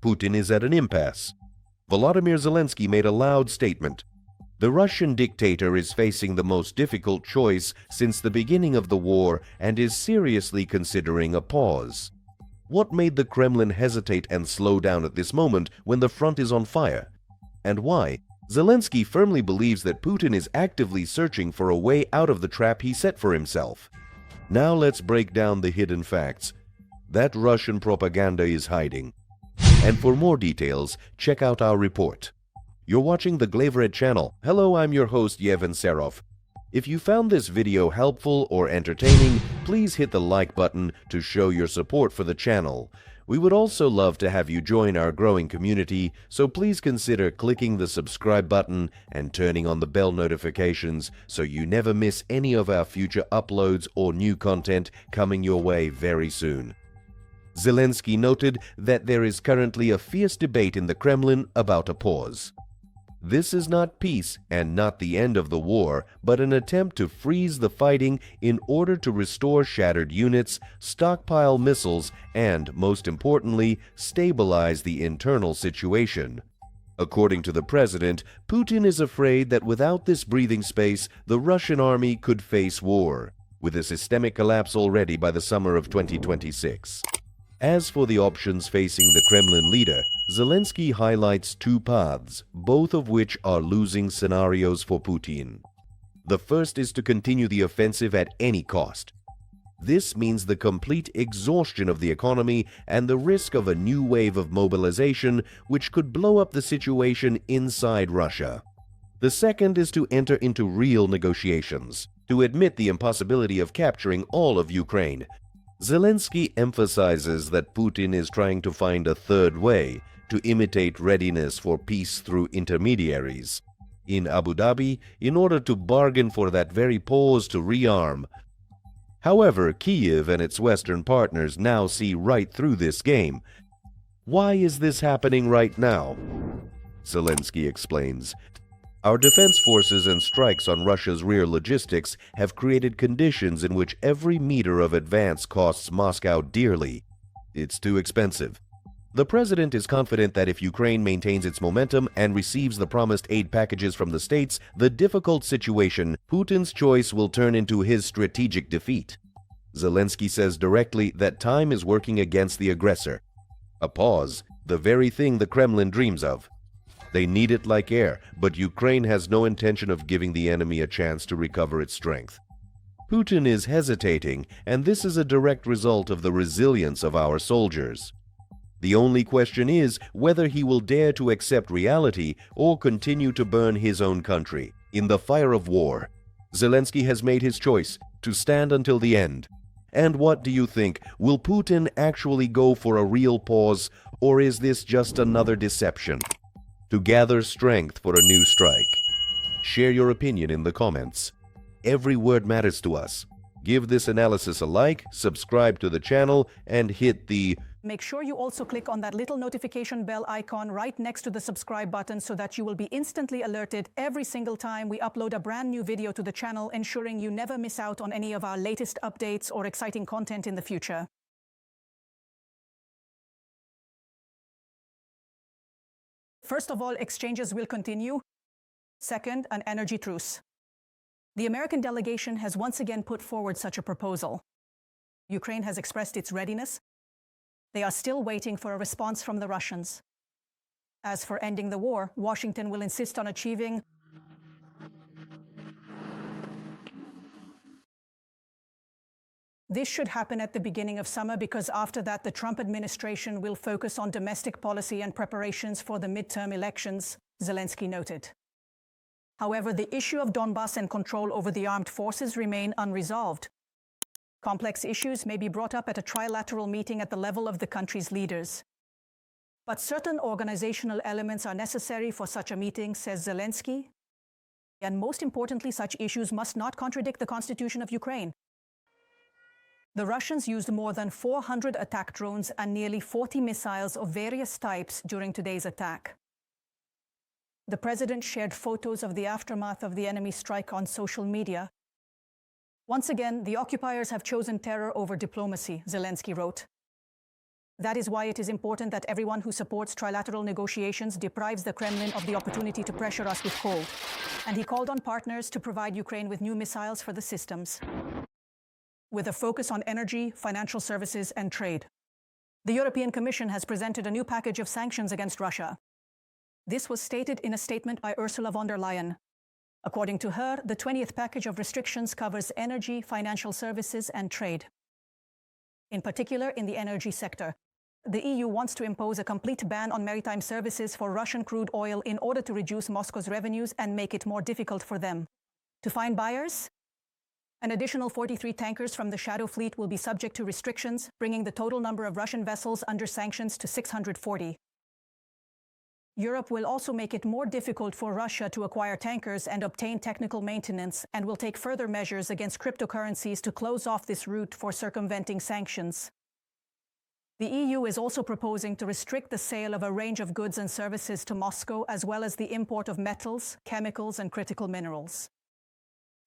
Putin is at an impasse. Volodymyr Zelenskyy made a loud statement. The Russian dictator is facing the most difficult choice since the beginning of the war and is seriously considering a pause. What made the Kremlin hesitate and slow down at this moment when the front is on fire? And why? Zelenskyy firmly believes that Putin is actively searching for a way out of the trap he set for himself. Now let's break down the hidden facts that Russian propaganda is hiding. And for more details, check out our report. You're watching the Glaivered channel. Hello, I'm your host Yevhen Serov. If you found this video helpful or entertaining, please hit the like button to show your support for the channel. We would also love to have you join our growing community, so please consider clicking the subscribe button and turning on the bell notifications so you never miss any of our future uploads or new content coming your way very soon. Zelenskyy noted that there is currently a fierce debate in the Kremlin about a pause. This is not peace and not the end of the war, but an attempt to freeze the fighting in order to restore shattered units, stockpile missiles, and, most importantly, stabilize the internal situation. According to the president, Putin is afraid that without this breathing space, the Russian army could face war, with a systemic collapse already by the summer of 2026. As for the options facing the Kremlin leader, Zelenskyy highlights two paths, both of which are losing scenarios for Putin. The first is to continue the offensive at any cost. This means the complete exhaustion of the economy and the risk of a new wave of mobilization which could blow up the situation inside Russia. The second is to enter into real negotiations, to admit the impossibility of capturing all of Ukraine. Zelenskyy emphasizes that Putin is trying to find a third way, to imitate readiness for peace through intermediaries in Abu Dhabi in order to bargain for that very pause to rearm. However, Kyiv and its Western partners now see right through this game. Why is this happening right now? Zelenskyy explains. Our defense forces and strikes on Russia's rear logistics have created conditions in which every meter of advance costs Moscow dearly. It's too expensive. The president is confident that if Ukraine maintains its momentum and receives the promised aid packages from the states, the difficult situation, Putin's choice, will turn into his strategic defeat. Zelenskyy says directly that time is working against the aggressor. A pause, the very thing the Kremlin dreams of. They need it like air, but Ukraine has no intention of giving the enemy a chance to recover its strength. Putin is hesitating, and this is a direct result of the resilience of our soldiers. The only question is whether he will dare to accept reality or continue to burn his own country in the fire of war. Zelenskyy has made his choice to stand until the end. And what do you think? Will Putin actually go for a real pause, or is this just another deception? To gather strength for a new strike. Share your opinion in the comments. Every word matters to us. Give this analysis a like, subscribe to the channel, and hit the... Make sure you also click on that little notification bell icon right next to the subscribe button so that you will be instantly alerted every single time we upload a brand new video to the channel, ensuring you never miss out on any of our latest updates or exciting content in the future. First of all, exchanges will continue. Second, an energy truce. The American delegation has once again put forward such a proposal. Ukraine has expressed its readiness. They are still waiting for a response from the Russians. As for ending the war, Washington will insist on achieving This should happen at the beginning of summer because after that the Trump administration will focus on domestic policy and preparations for the midterm elections, Zelenskyy noted. However, the issue of Donbass and control over the armed forces remain unresolved. Complex issues may be brought up at a trilateral meeting at the level of the country's leaders. But certain organizational elements are necessary for such a meeting, says Zelenskyy. And most importantly, such issues must not contradict the constitution of Ukraine. The Russians used more than 400 attack drones and nearly 40 missiles of various types during today's attack. The president shared photos of the aftermath of the enemy strike on social media. Once again, the occupiers have chosen terror over diplomacy, Zelenskyy wrote. That is why it is important that everyone who supports trilateral negotiations deprives the Kremlin of the opportunity to pressure us with coal. And he called on partners to provide Ukraine with new missiles for the systems, with a focus on energy, financial services, and trade. The European Commission has presented a new package of sanctions against Russia. This was stated in a statement by Ursula von der Leyen. According to her, the 20th package of restrictions covers energy, financial services, and trade. In particular, in the energy sector, the EU wants to impose a complete ban on maritime services for Russian crude oil in order to reduce Moscow's revenues and make it more difficult for them to find buyers. An additional 43 tankers from the Shadow Fleet will be subject to restrictions, bringing the total number of Russian vessels under sanctions to 640. Europe will also make it more difficult for Russia to acquire tankers and obtain technical maintenance, and will take further measures against cryptocurrencies to close off this route for circumventing sanctions. The EU is also proposing to restrict the sale of a range of goods and services to Moscow, as well as the import of metals, chemicals, and critical minerals.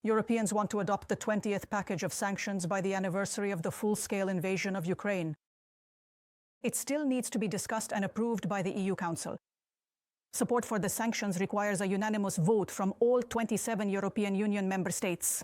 Europeans want to adopt the 20th package of sanctions by the anniversary of the full-scale invasion of Ukraine. It still needs to be discussed and approved by the EU Council. Support for the sanctions requires a unanimous vote from all 27 European Union member states.